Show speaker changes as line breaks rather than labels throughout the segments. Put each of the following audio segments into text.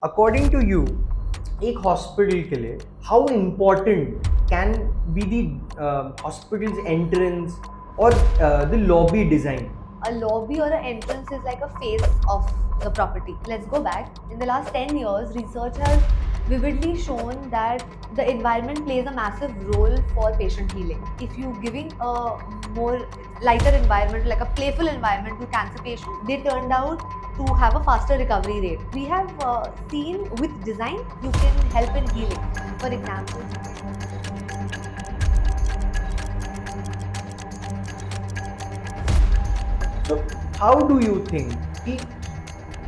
According to you, एक hospital के लिए how important can be the hospital's entrance or the lobby design?
A lobby or an entrance is like a face of the property. Let's go back. In the last 10 years, research has vividly shown that the environment plays a massive role for patient healing. If you're giving a more lighter environment, like a playful environment to cancer patients, they turned out to have a faster recovery rate. We have seen with design, you can help in healing. For example,
So how do you think कि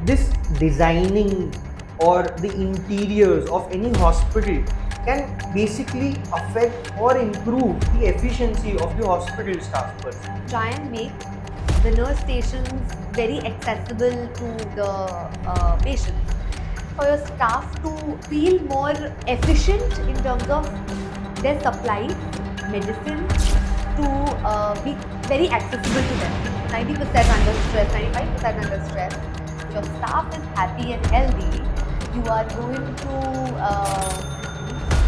this designing or the interiors of any hospital can basically affect or improve the efficiency of the hospital staff person?
try and make the nurse stations very accessible to the patients. For your staff to feel more efficient in terms of their supplies, medicine, to be very accessible to them. 90% under stress, 95% under stress. If your staff is happy and healthy, you are going to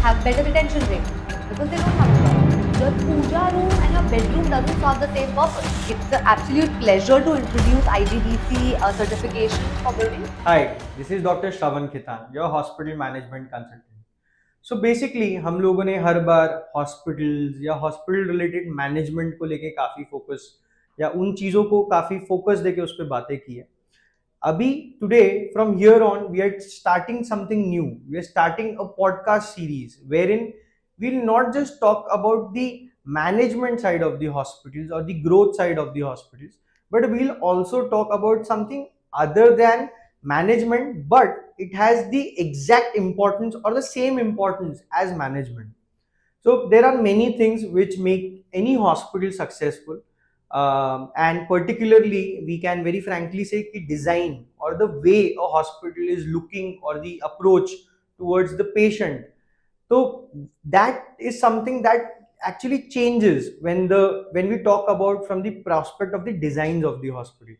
have better retention rate because they don't have a job. Your puja room and your bedroom doesn't serve the same purpose. It's an absolute pleasure to introduce IGBC certification for building.
Hi, this is Dr. Shravan Khetn, your hospital management consultant. So basically हम लोगों ने हर बार hospitals या hospital related management को लेके काफ़ी focus या उन चीज़ों को काफ़ी फोकस देके उस पर बातें की है. अभी today from here on we are starting something new. We are starting a podcast series where in we'll not just talk about the management side of the hospitals or the growth side of the hospitals, but we'll also talk about something other than management, but it has the exact importance or the same importance as management. So there are many things which make any hospital successful, and particularly we can very frankly say the design or the way a hospital is looking or the approach towards the patient. So that is something that actually changes when we talk about from the prospect of the designs of the hospital.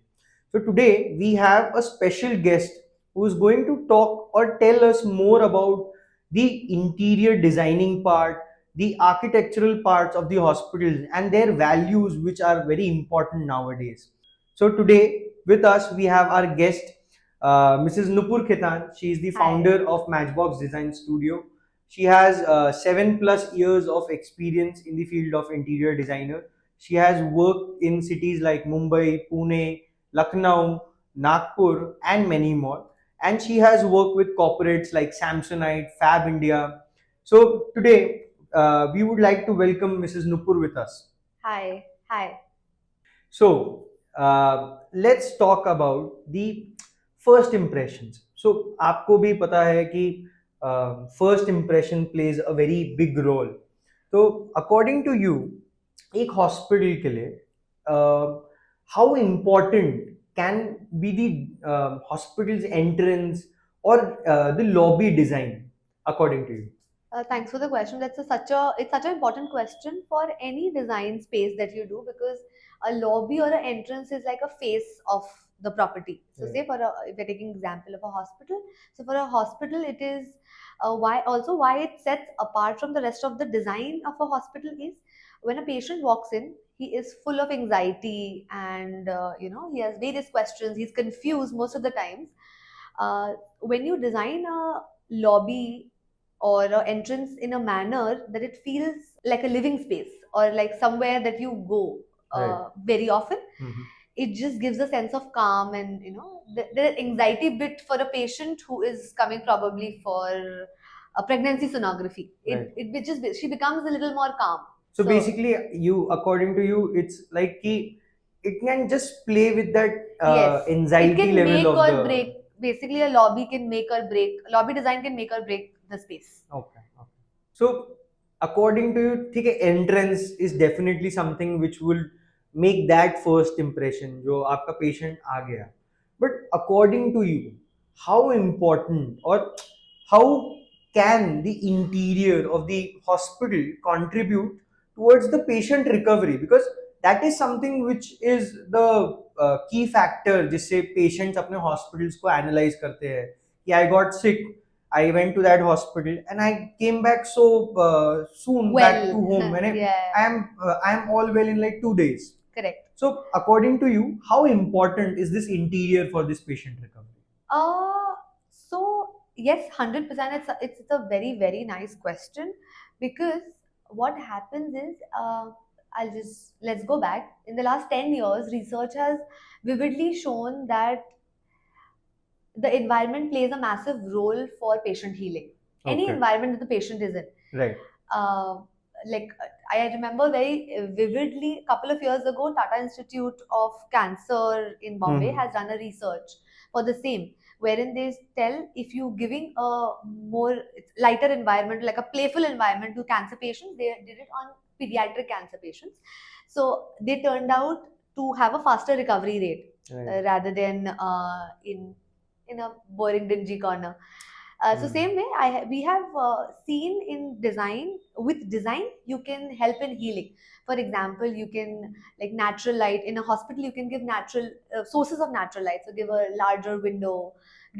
So today we have a special guest who is going to talk or tell us more about the interior designing part, the architectural parts of the hospitals and their values, which are very important nowadays. So today with us we have our guest, Mrs. Nupur Khetan. She is the founder of Matchbox Design Studio. She has 7+ years of experience in the field of interior designer. She has worked in cities like Mumbai, Pune, Lucknow, Nagpur, and many more. And she has worked with corporates like Samsonite, Fab India. So today we would like to welcome Mrs. Nupur with us.
Hi, hi.
So let's talk about the first impressions. So आपको भी पता है कि first impression plays a very big role. So according to you, एक hospital के लिए how important can be the hospital's entrance or the lobby design according to you?
Thanks for the question. It's such an important question for any design space that you do because a lobby or an entrance is like a face of the property. So,
Right.
say if we're taking example of a hospital, so for a hospital, it is why it sets apart from the rest of the design of a hospital is when a patient walks in, he is full of anxiety and he has various questions. He's confused most of the times. When you design a lobby or an entrance in a manner that it feels like a living space or like somewhere that you go
Right.
very often,
Mhm.
it just gives a sense of calm and the anxiety bit for a patient who is coming probably for a pregnancy sonography.
Right.
It just she becomes a little more calm.
So basically, according to you, it's like it can just play with that
Yes, it
anxiety
can
level
make
of
or
the.
break. Basically, a lobby can make or break. Lobby design can make or break the space.
Okay. Okay. So according to you, ठीक है, entrance is definitely something which will make that first impression जो आपका patient आ गया. But according to you, how important or how can the interior of the hospital contribute towards the patient recovery? Because that is something which is the key factor जिससे patients अपने hospitals को analyze करते हैं I got sick, I went to that hospital, and I came back so soon back to
Well,
home, and
yeah,
I am all well in like 2 days.
correct.
So, according to you, how important is this interior for this patient recovery?
Uh, so yes, 100%. It's a very very nice question, because what happens is, let's go back. In the last 10 years, research has vividly shown that the environment plays a massive role for patient healing. Any
Okay.
environment that the patient is in.
Right.
Uh, like I remember very vividly, a couple of years ago, Tata Institute of Cancer in Bombay
Hmm.
has done a research for the same, wherein they tell if you giving a more lighter environment, like a playful environment to cancer patients, they did it on pediatric cancer patients. So they turned out to have a faster recovery rate,
Right.
rather than in a boring dingy corner. So
Hmm.
same way, we have seen in design, with design you can help in healing. For example, you can, like, natural light in a hospital, you can give natural sources of natural light. So give a larger window,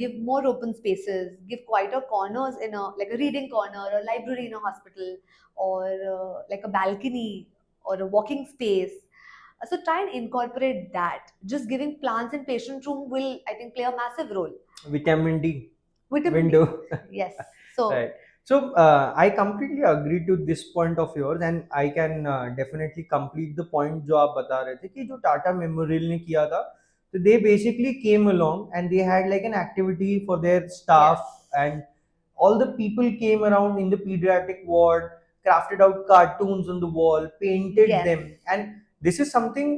give more open spaces, give quieter corners in a, like a reading corner or library in a hospital, or like a balcony or a walking space. So try and incorporate that. Just giving plants in patient room will, I think, play a massive role.
Vitamin D
Vitamin D.
window.
Yes. So
Right. So I completely agree to this point of yours, and I can definitely complete the point जो आप बता रहे थे कि जो Tata memorial ने किया था, so they basically came along and they had like an activity for their
yes.
staff, and all the people came around in the pediatric ward, crafted out cartoons on the wall, painted
Yes.
them, and this is something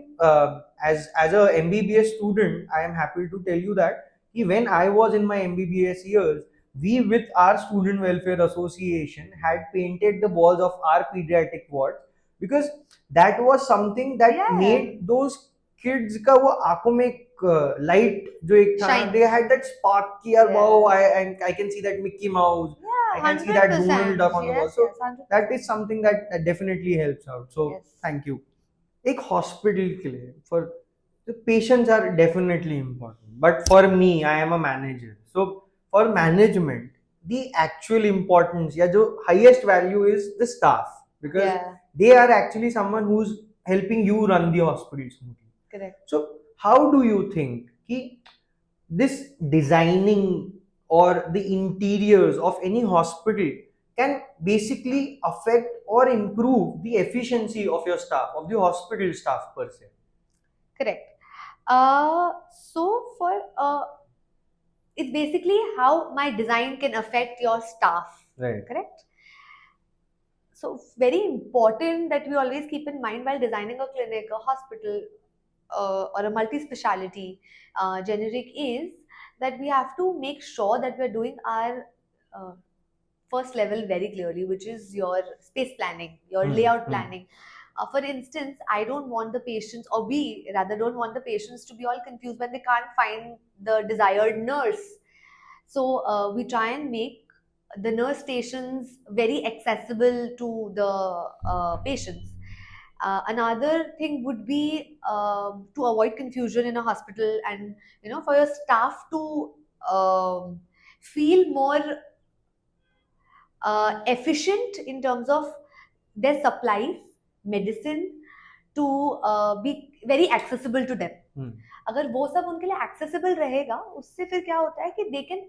as a MBBS student, I am happy to tell you that when I was in my MBBS years, we with our student welfare association had painted the walls of our pediatric wards, because that was something that
Yeah.
made those kids का वो आंखों में एक light जो एक था ना,
Shine.
they had that spark कि यार
Yeah.
wow, I can see that Mickey Mouse,
Yeah,
I can see that Donald
100%.
Duck on the wall.
Yes,
So
yes, 100%.
that is something that definitely helps out. So
Yes.
thank you. एक hospital के लिए for the patients are definitely important, but for me, I am a manager, so for management the actual importance या जो highest value is the staff, because
Yeah.
they are actually someone who's helping you run the hospital smoothly.
Correct.
So how do you think कि this designing or the interiors of any hospital can basically affect or improve the efficiency of your staff, of the hospital staff per se?
Correct. So for it's basically how my design can affect your staff.
Right.
Correct. So very important that we always keep in mind while designing a clinic, a hospital, or a multi-speciality generic, is that we have to make sure that we're doing our first level very clearly, which is your space planning, your layout planning. For instance, I don't want the patients, or we rather don't want the patients to be all confused when they can't find the desired nurse. So we try and make the nurse stations very accessible to the patients. Another thing would be to avoid confusion in a hospital, and for your staff to feel more efficient in terms of their supplies, medicine, to be very accessible to them. अगर वो सब उनके लिए accessible रहेगा, उससे फिर क्या होता है कि they can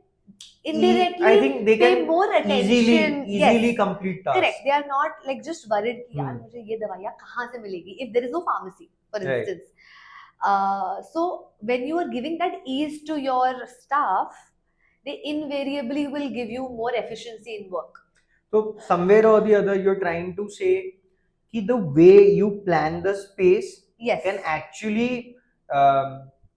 indirectly
I think they
pay
can
more attention.
easily
Yes.
complete tasks.
Correct. They are not like just worried कि यार मुझे ये दवाइयाँ कहाँ से मिलेगी, if there is no pharmacy, for
Right.
instance. So when you are giving that ease to your staff, they invariably will give you more efficiency in work.
So somewhere or the other, you're trying to say that the way you plan the space
Yes.
can actually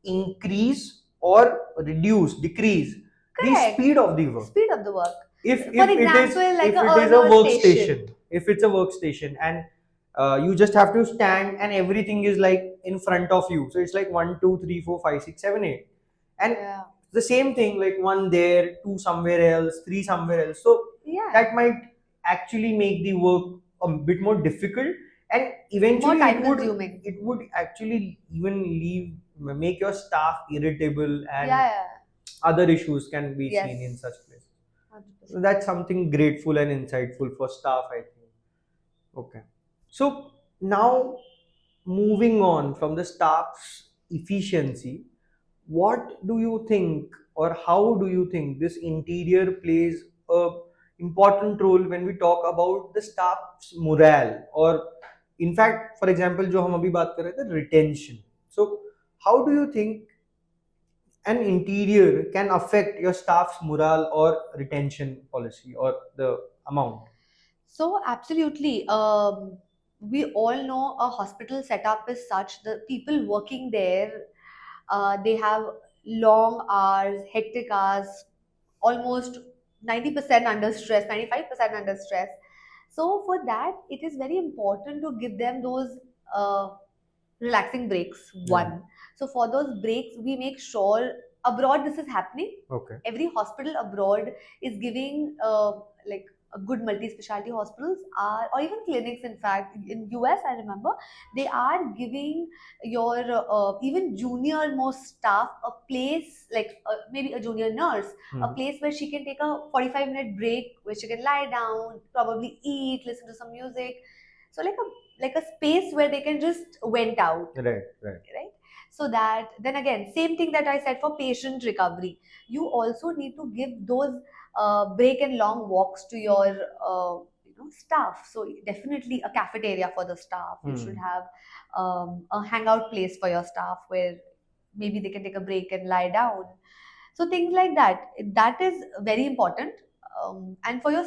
increase or decrease the
Correct.
speed of the work.
Speed of the work.
If
For
it is
example, like
if
a
it is a
nurse
workstation,
station.
if it's a workstation, and you just have to stand and everything is like in front of you, so it's like 1 2 3 4 5 6 7 8, and
Yeah.
the same thing, like 1 there, 2 somewhere else, 3 somewhere else, so
Yeah.
that might actually make the work a bit more difficult, and
More
eventually
time consuming.
it would actually even make your staff irritable, and
Yeah.
other issues can be
Yes.
seen in such places. So
100%.
that's something grateful and insightful for staff, I think. Okay. So now moving on from the staff's efficiency, what do you think or how do you think this interior plays a important role when we talk about the staff's morale, or in fact, for example, जो हम अभी बात कर रहे थे retention. So how do you think an interior can affect your staff's morale or retention policy or the amount?
So absolutely, we all know a hospital setup is such the people working there, they have long hours, hectic hours, almost 90% under stress, 95% under stress. So for that, it is very important to give them those uh, relaxing breaks.
Yeah.
One. So for those breaks, we make sure abroad this is happening.
Okay.
Every hospital abroad is giving like a good multi-specialty hospitals are, or even clinics. In fact, in US, I remember they are giving your even junior most staff a place like maybe a junior nurse, a place where she can take a 45-minute break, where she can lie down, probably eat, listen to some music. So like a space where they can just vent out,
Right, right.
right? So that then again, same thing that I said for patient recovery, you also need to give those break and long walks to your staff. So definitely a cafeteria for the staff. You should have a hangout place for your staff where maybe they can take a break and lie down. So things like that, that is very important. And for your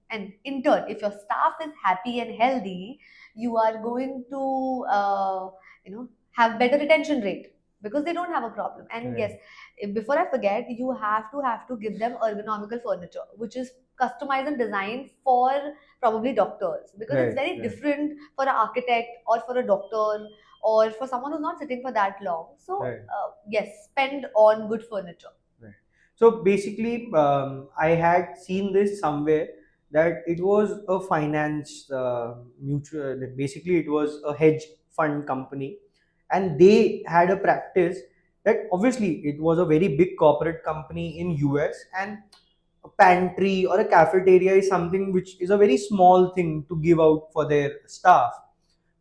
and in turn, if your staff is happy and healthy, you are going to have better retention rate because they don't have a problem. And
Right.
yes, before I forget, you have to give them ergonomical furniture which is customized and designed for probably doctors, because it's
Right,
very
right.
different for an architect or for a doctor or for someone who's not sitting for that long. So
Right.
yes, spend on good furniture.
Right. So basically, I had seen this somewhere that it was a finance mutual. Basically, it was a hedge fund company, and they had a practice that obviously it was a very big corporate company in US, and a pantry or a cafeteria is something which is a very small thing to give out for their staff.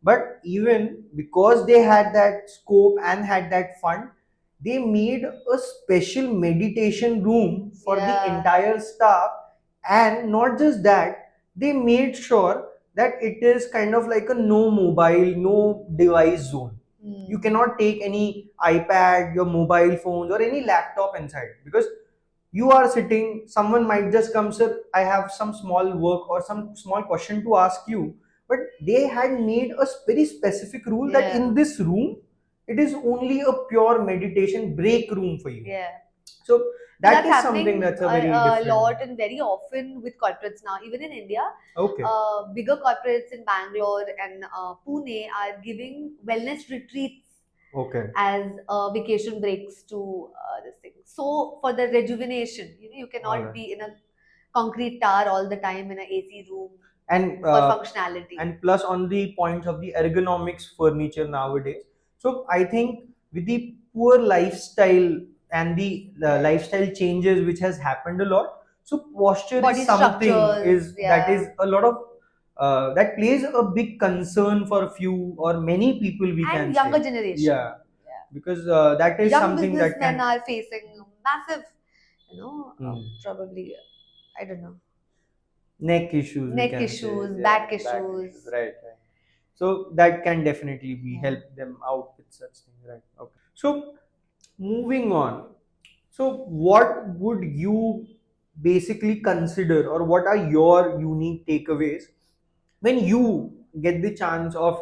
But even because they had that scope and had that fund, they made a special meditation room for the
Yeah.
entire staff. And not just that, they made sure that it is kind of like a no mobile, no device zone. You cannot take any iPad, your mobile phones, or any laptop inside, because you are sitting, someone might just come, sir, I have some small work or some small question to ask you. But they had made a very specific rule that
Yeah.
in this room, it is only a pure meditation break room for you.
Yeah.
So that
That's
is
happening
something that's a very
a
different.
lot and very often with corporates now. Even in India,
Okay.
bigger corporates in Bangalore and Pune are giving wellness retreats
Okay.
as vacation breaks to this thing. So for the rejuvenation, you cannot
Alright.
be in a concrete tower all the time in an AC room
And
for functionality.
and plus on the points of the ergonomics furniture nowadays. So I think with the poor lifestyle and the lifestyle changes which has happened a lot, so posture
Body
is something
structures,
that
yeah.
is a lot of that plays a big concern for few or many people, we can
And
say.
younger generation.
Yeah, because that is
Young
something that
businessmen
can
are facing massive, probably, I don't know,
neck issues, we
neck
can say.
issues,
Yeah,
back
back
issues.
right, right. So that can definitely be
Yeah.
help them out with such things, right? Okay. So moving on. So what would you basically consider, or what are your unique takeaways when you get the chance of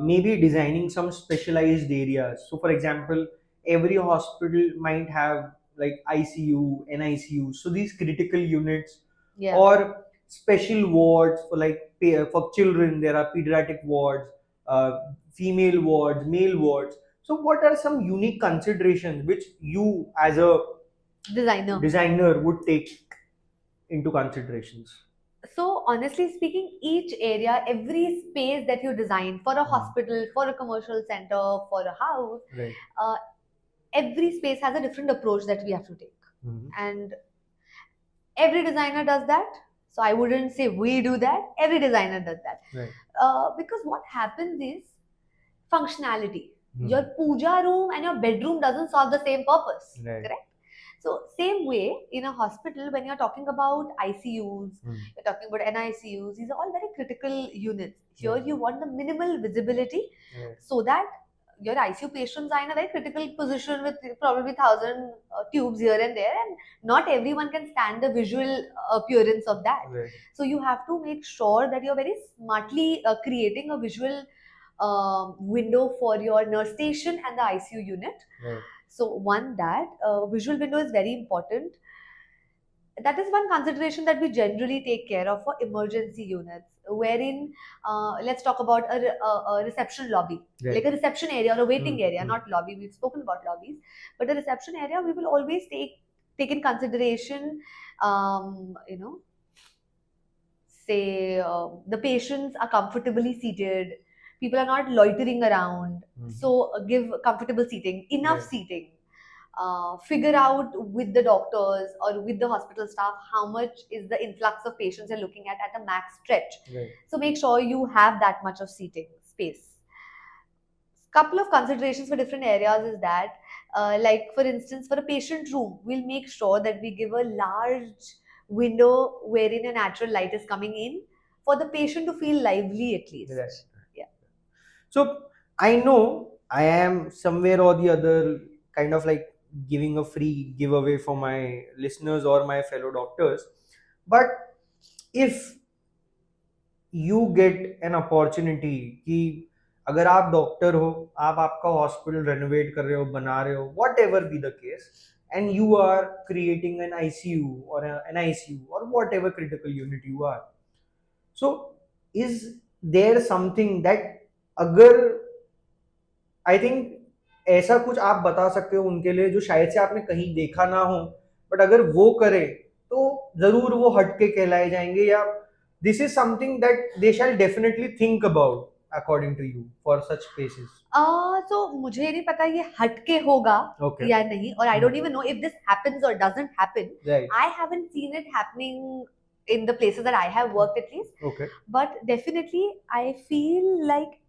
maybe designing some specialized areas? So for example, every hospital might have like ICU, NICU, so these critical units,
Yeah.
or special wards for like for children. There are pediatric wards, female wards, male wards. So what are some unique considerations which you as a designer would take into considerations?
So honestly speaking, each area, every space that you design for a hospital, for a commercial center, for a house,
Right.
uh, every space has a different approach that we have to take,
Mhm.
and every designer does that. So I wouldn't say we do that. Every designer does that.
Right.
Because what happens is functionality.
Hmm.
Your puja room and your bedroom doesn't solve the same purpose.
Right.
Correct. So same way in a hospital, when you're talking about ICUs, you're talking about NICUs, these are all very critical units. Here
Right.
you want the minimal visibility,
Right.
so that your ICU patients are in a very critical position with probably 1,000 tubes here and there, and not everyone can stand the visual appearance of that.
Right.
So you have to make sure that you're very smartly creating a visual window for your nurse station and the ICU unit.
Right.
So one, that visual window is very important. That is one consideration that we generally take care of for emergency units, wherein let's talk about a reception lobby,
Right.
like a reception area or a waiting area,
Mm.
not lobby. We've spoken about lobbies, but the reception area we will always take in consideration. You know, say the patients are comfortably seated, people are not loitering around. So give comfortable seating, enough
Right.
seating. Figure out with the doctors or with the hospital staff how much is the influx of patients you're looking at a max stretch.
Right.
So make sure you have that much of seating space. Couple of considerations for different areas is that, like for instance, for a patient room, we'll make sure that we give a large window wherein a natural light is coming in for the patient to feel lively at least.
Right.
Yeah.
So I know I am somewhere or the other kind of like giving a free giveaway for my listeners or my fellow doctors. But if you get an opportunity कि अगर आप doctor हो, आप आपका hospital renovate कर रहे हो, बना रहे हो, what ever be the case, and you are creating an ICU or an ICU or whatever critical unit you are. So is there something that अगर आई थिंक ऐसा कुछ आप बता सकते हो उनके लिए जो शायद से आपने कहीं देखा ना हो, बट अगर वो करे तो जरूर वो हटके कहलाए जाएंगे, या this is something that they shall definitely think about according to you for such spaces?
तो मुझे नहीं पता ये हटके होगा
Okay.
या नहीं, or I don't even know if this happens or doesn't happen.
Right.
I haven't seen it happening in the places that I have worked at least.
Okay.
But definitely I feel like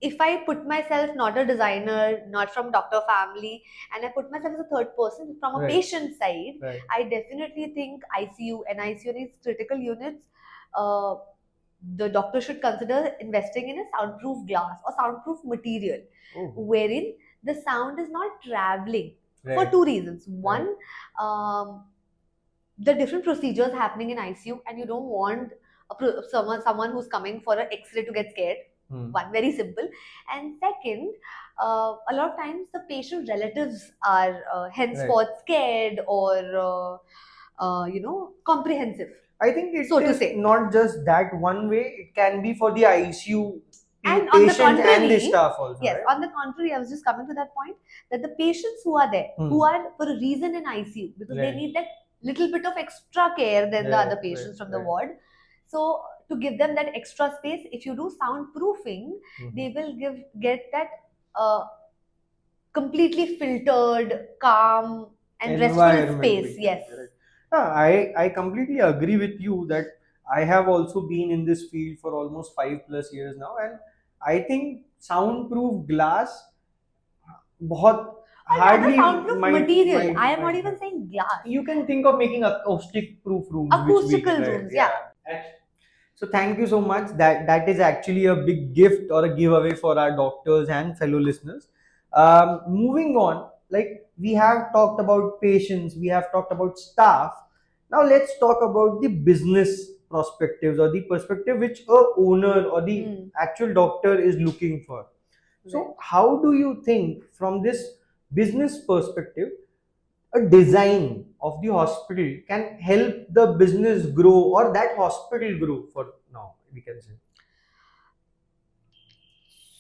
if I put myself, not a designer, not from doctor family, and I put myself as a third person from a
Right.
patient side,
Right.
I definitely think ICU and ICU is critical units. The doctor should consider investing in a soundproof glass or soundproof material,
Oh.
wherein the sound is not traveling for
Right.
two reasons. One, the different procedures happening in ICU, and you don't want someone who's coming for an X-ray to get scared. One, very simple. And second, a lot of times the patient relatives are henceforth scared or comprehensive.
I think it
So to
is
say.
not just that one way, it can be for the ICU
And on the
patients and the
contrary,
staff also.
yes,
right?
on the contrary, I was just coming to that point that the patients who are there, who are for a reason in ICU, because they
Right.
need that little bit of extra care than the
Right,
other patients
right,
from the
right.
ward. So to give them that extra space, if you do soundproofing, they will get that completely filtered, calm, and restful
Environment
space.
basically,
Yes.
right. I completely agree with you that I have also been in this field for almost 5+ years now, and I think soundproof glass बहुत
Or rather
hardly
soundproof material. I am not
might-
even saying glass.
You can think of making acoustic proof rooms,
Acoustical
which we,
rooms, yeah.
So thank you so much. That is actually a big gift or a giveaway for our doctors and fellow listeners. Moving on, like we have talked about patients, we have talked about staff. Now let's talk about the business perspectives or the perspective which a owner or the actual doctor is looking for. So how do you think from this business perspective a design of the hospital can help the business grow or that hospital grow, for now we can say?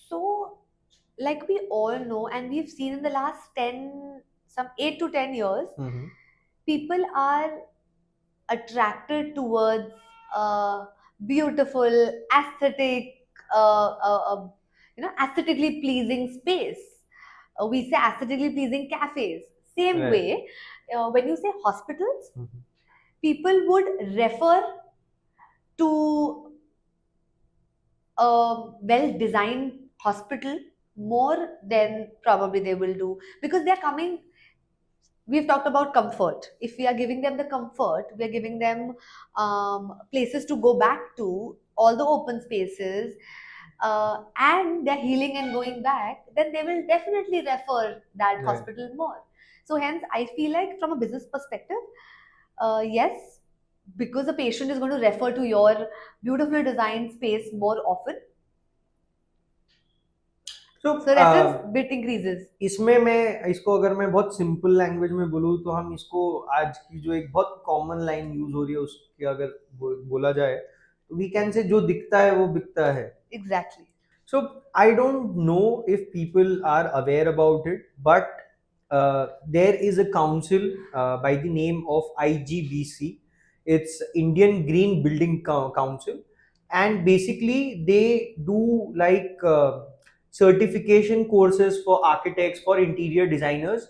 So, like we all know, and we've seen in the last 8 to 10 years, people are attracted towards beautiful, aesthetic, aesthetically pleasing space. we say aesthetically pleasing cafes. Same
Right.
way, when you say hospitals,
Mhm.
people would refer to a well designed hospital more than probably they will do, because they're coming. We've talked about comfort. If we are giving them the comfort, we are giving them places to go back to, all the open spaces, and they're healing and going back, then they will definitely refer that
Right.
hospital more. So hence I feel like from a business perspective, yes, because the patient is going to refer to your beautiful design space more often,
So
so reference bit increases.
इसमें मैं इसको अगर मैं बहुत simple language में बोलूँ तो हम इसको आज की जो एक बहुत कॉमन लाइन यूज हो रही है उसकी अगर बोला जाए तो वी कैन से जो दिखता है वो बिकता है.
Exactly.
So I don't know if people are aware about it, but there is a council by the name of IGBC. It's Indian Green Building Council, and basically they do like certification courses for architects, for interior designers,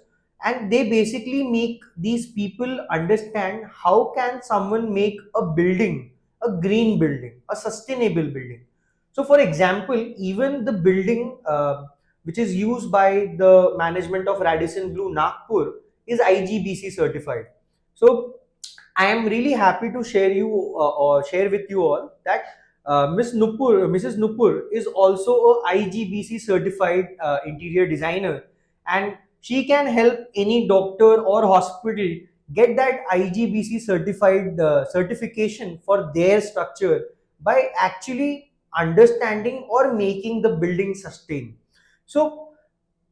and they basically make these people understand how can someone make a building, a green building, a sustainable building. So, for example, even the building which is used by the management of Radisson Blue Nagpur is IGBC certified. So, I am really happy to share you or share with you all that Mrs. Nupur is also a IGBC certified interior designer, and she can help any doctor or hospital get that IGBC certified certification for their structure by actually understanding or making the building sustain. So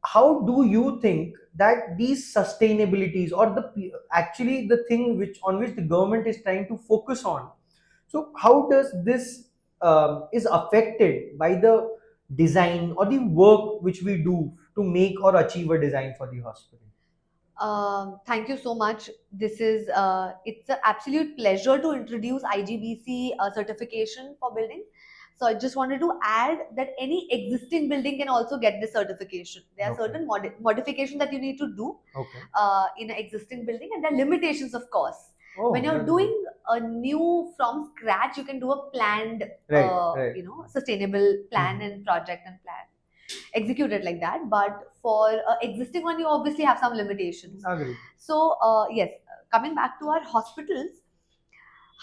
how do you think that these sustainabilities or the actually the thing which on which the government is trying to focus on, so how does this is affected by the design or the work which we do to make or achieve a design for the hospital?
Thank you so much. This is it's an absolute pleasure to introduce IGBC certification for buildings. So I just wanted to add that any existing building can also get this certification. There are
Okay.
certain modifications that you need to do
Okay.
in an existing building, and there are limitations, of course.
Oh,
When you're
that's
doing a new from scratch, you can do a planned,
Right, right.
sustainable plan
Mhm.
and project and plan execute it like that. But for existing one, you obviously have some limitations.
Agreed.
So yes, coming back to our hospitals,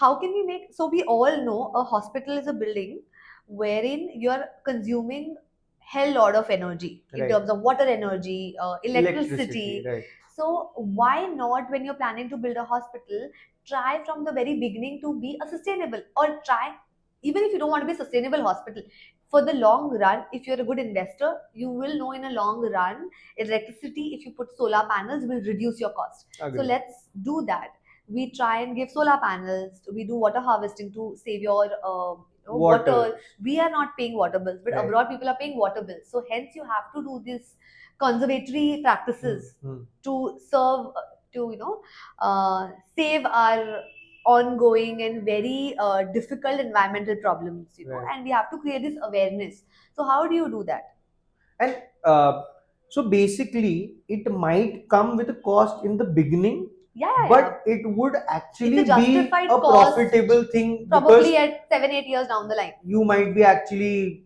how can we make, so we all know a hospital is a building wherein you're consuming hell lot of energy in
Right.
terms of water energy, electricity.
Right.
So why not, when you're planning to build a hospital, try from the very beginning to be a sustainable, or try, even if you don't want to be a sustainable hospital, for the long run, if you're a good investor, you will know in a long run, electricity, if you put solar panels, will reduce your cost.
Agreed.
So let's do that. We try and give solar panels, we do water harvesting to save your water. We are not paying water bills, but
Right.
abroad people are paying water bills. So hence you have to do this conservatory practices to serve, to save our ongoing and very difficult environmental problems,
Right.
and we have to create this awareness. So how do you do that?
And so basically, it might come with a cost in the beginning,
Yeah.
but it would actually
It's a
be
justified
a
cost,
profitable thing because
probably at 7-8 years down the line,
you might be actually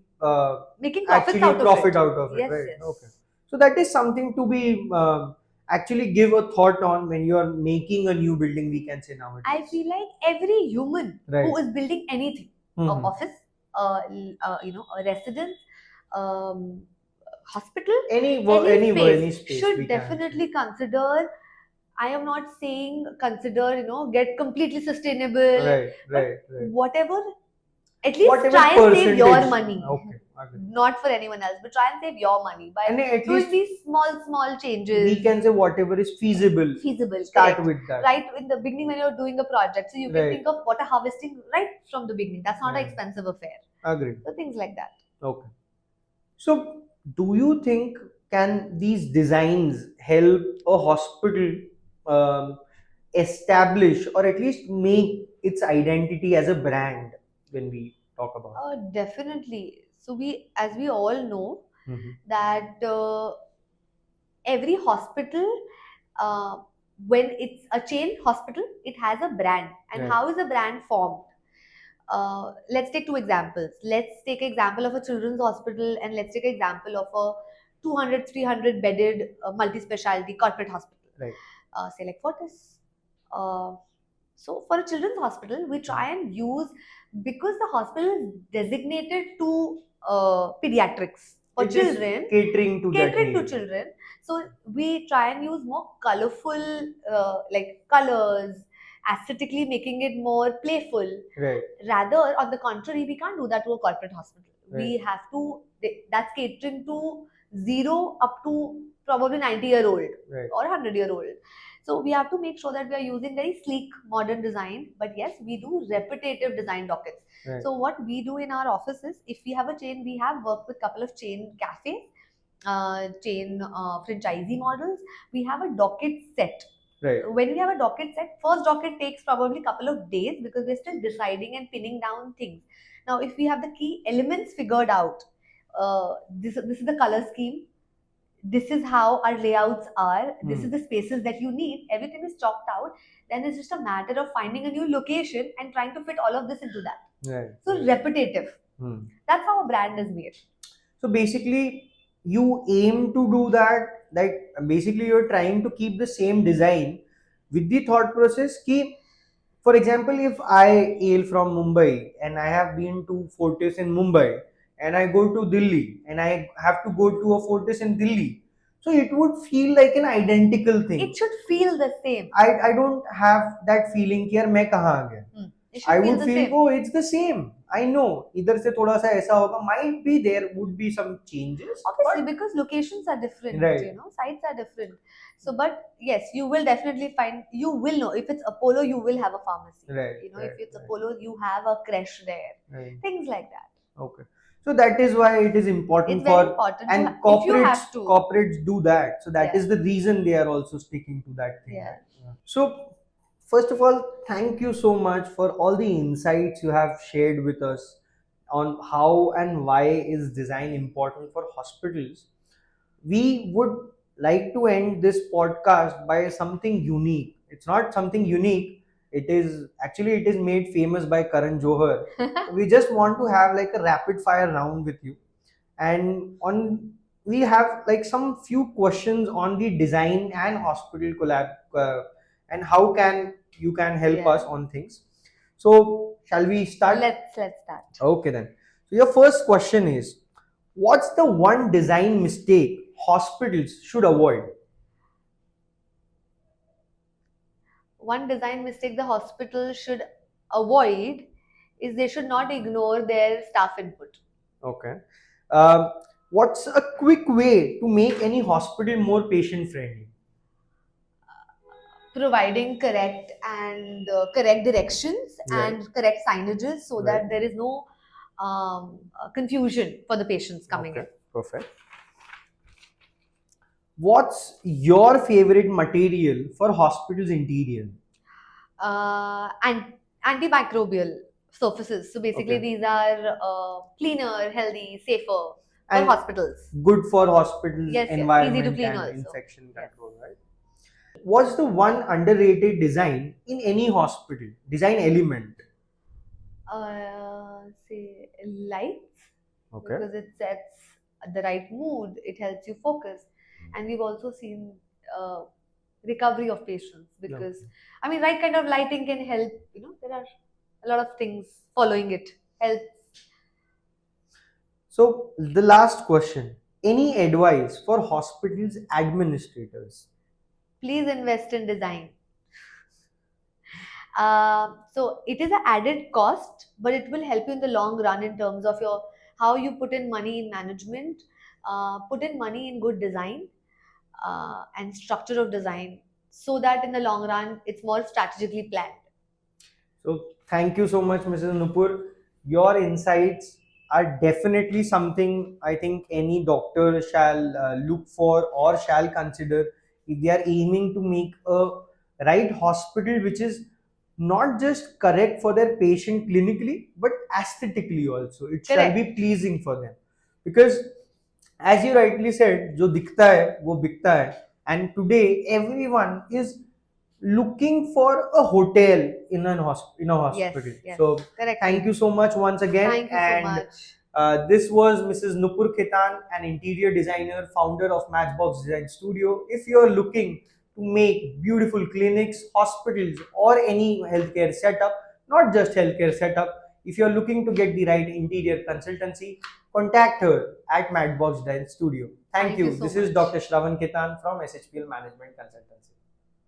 making profits
actually
out of
profit
it.
out of it,
Yes,
right?
yes.
Okay. So that is something to be actually give a thought on when you are making a new building, we can say nowadays.
I feel like every human
Right.
who is building anything, a
Mhm.
office, a residence, um, hospital,
any space
should
we can.
definitely consider. I am not saying consider, get completely sustainable,
Right,
but
right, right.
whatever, at least
Whatever
try and save your
percentage.
money.
Okay, agree.
Not for anyone else, but try and save your money by
And at
doing
least
these small changes.
we can say whatever is feasible. Start
Correct.
with that.
Right in the beginning when you're doing a project, so you can
Right.
think of water harvesting right from the beginning. That's not an
Right.
expensive affair.
Agreed.
So things like that.
Okay. So, do you think can these designs help a hospital um, establish or at least make its identity as a brand when we talk about?
Definitely. So we, as we all know,
Mhm.
that every hospital, uh, when it's a chain hospital, it has a brand. And
Right.
how is a brand formed? Let's take two examples. Let's take example of a children's hospital, and let's take example of a 200, 300 bedded multi-specialty corporate hospital.
Right.
Say like Fortis. Uh, so for a children's hospital, we try and use, because the hospital is designated to pediatrics for
It is
children,
catering to that
catering to
need.
children. So we try and use more colorful, like colors, aesthetically making it more playful.
Right.
Rather, on the contrary, we can't do that to a corporate hospital.
Right.
We have to, that's catering to 0 up to probably 90-year-old,
Right.
or 100-year-old. So we have to make sure that we are using very sleek, modern design. But yes, we do repetitive design dockets.
Right.
So what we do in our office is, if we have a chain, we have worked with couple of chain cafes, chain franchisee models. We have a docket set.
Right.
When we have a docket set, first docket takes probably a couple of days, because we're still deciding and pinning down things. Now, if we have the key elements figured out, this is the color scheme, this is how our layouts are, this is the spaces that you need, everything is chalked out, then it's just a matter of finding a new location and trying to fit all of this into that.
Right.
So repetitive. That's how a brand is made.
So basically, you aim to do that. Like basically, you're trying to keep the same design with the thought process. Ki, for example, if I hail from Mumbai and I have been to Fortis in Mumbai, and I go to Delhi and I have to go to a Fortis in Delhi, so it would feel like an identical thing.
It should feel the same.
I don't have that feeling कि यार मैं कहाँ आ गया. I would feel, oh, it's the same. I know. इधर से थोड़ा सा ऐसा होगा. Might be there would be some changes.
Obviously, because locations are different,
Right.
you know, sites are different. So, but yes, you will definitely find, you will know. If it's Apollo, you will have a pharmacy.
Right.
You know,
Right.
if it's Apollo, you have a creche there.
Right.
Things like that.
Okay. So that is why it is important
It's
for,
very important.
and
If you have to.
corporates do that. So that
Yeah.
is the reason they are also sticking to that thing.
Yeah.
Right? So first of all, thank you so much for all the insights you have shared with us on how and why is design important for hospitals. We would like to end this podcast by something unique. It's not something unique. It is made famous by Karan Johar. We just want to have like a rapid fire round with you, and we have like some few questions on the design and hospital collab, and how you can help
Yeah.
us on things. So shall we start?
Let's start.
Okay then. So your first question is, what's the one design mistake hospitals should avoid?
One design mistake the hospital should avoid is they should not ignore their staff input.
Okay. What's a quick way to make any hospital more patient friendly?
Providing correct directions
Right.
and correct signages, so
Right.
that there is no confusion for the patients coming
Okay.
in.
Perfect. What's your favorite material for hospitals interior?
And antimicrobial surfaces. So basically,
Okay.
these are cleaner, healthy, safer for
And
hospitals.
good for hospitals
Yes, yes.
environment
Easy to clean
and
also.
infection
Yes.
control, right? What's the one underrated design in any hospital? Design element.
Say lights,
Okay.
because it sets the right mood. It helps you focus, and we've also seen recovery of patients, because I mean, right kind of lighting can help. You know, there are a lot of things following it helps.
So the last question. Any advice for hospitals administrators?
Please invest in design. So it is an added cost, but it will help you in the long run in terms of your how you put in money in management, put in money in good design, and structure of design, so that in the long run it's more strategically planned.
So thank you so much, Mrs. Nupur. Your insights are definitely something I think any doctor shall look for or shall consider if they are aiming to make a right hospital which is not just correct for their patient clinically but aesthetically also. It shall
Correct.
be pleasing for them, because As you rightly said, जो दिखता है वो बिकता है, and today everyone is looking for a hotel in a
Yes,
hospital.
yes,
So thank
correctly.
you so much once again,
Thank you so
and
much.
this was Mrs. Nupur Khetan, an interior designer, founder of Matchbox Design Studio. If you are looking to make beautiful clinics, hospitals, or any healthcare setup, not just healthcare setup, if you are looking to get the right interior consultancy, contact her at Matchbox Design Studio. Thank
Thank you
you.
so
This is
much.
Dr. Shravan Khetan from SHPL Management Consultancy.